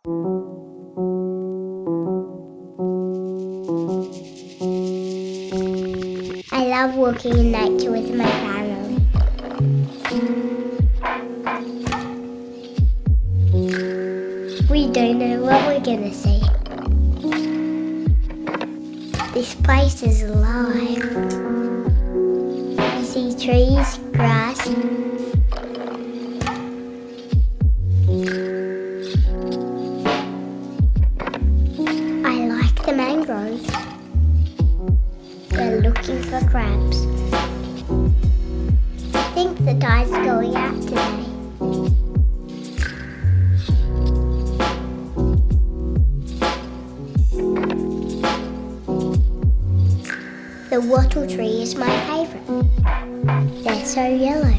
I love walking in nature with my family. We don't know what we're gonna see. This place is alive. You see trees, grass. I like the mangroves. They're looking for crabs. I think the tide's going out today. The wattle tree is my favourite. They're so yellow.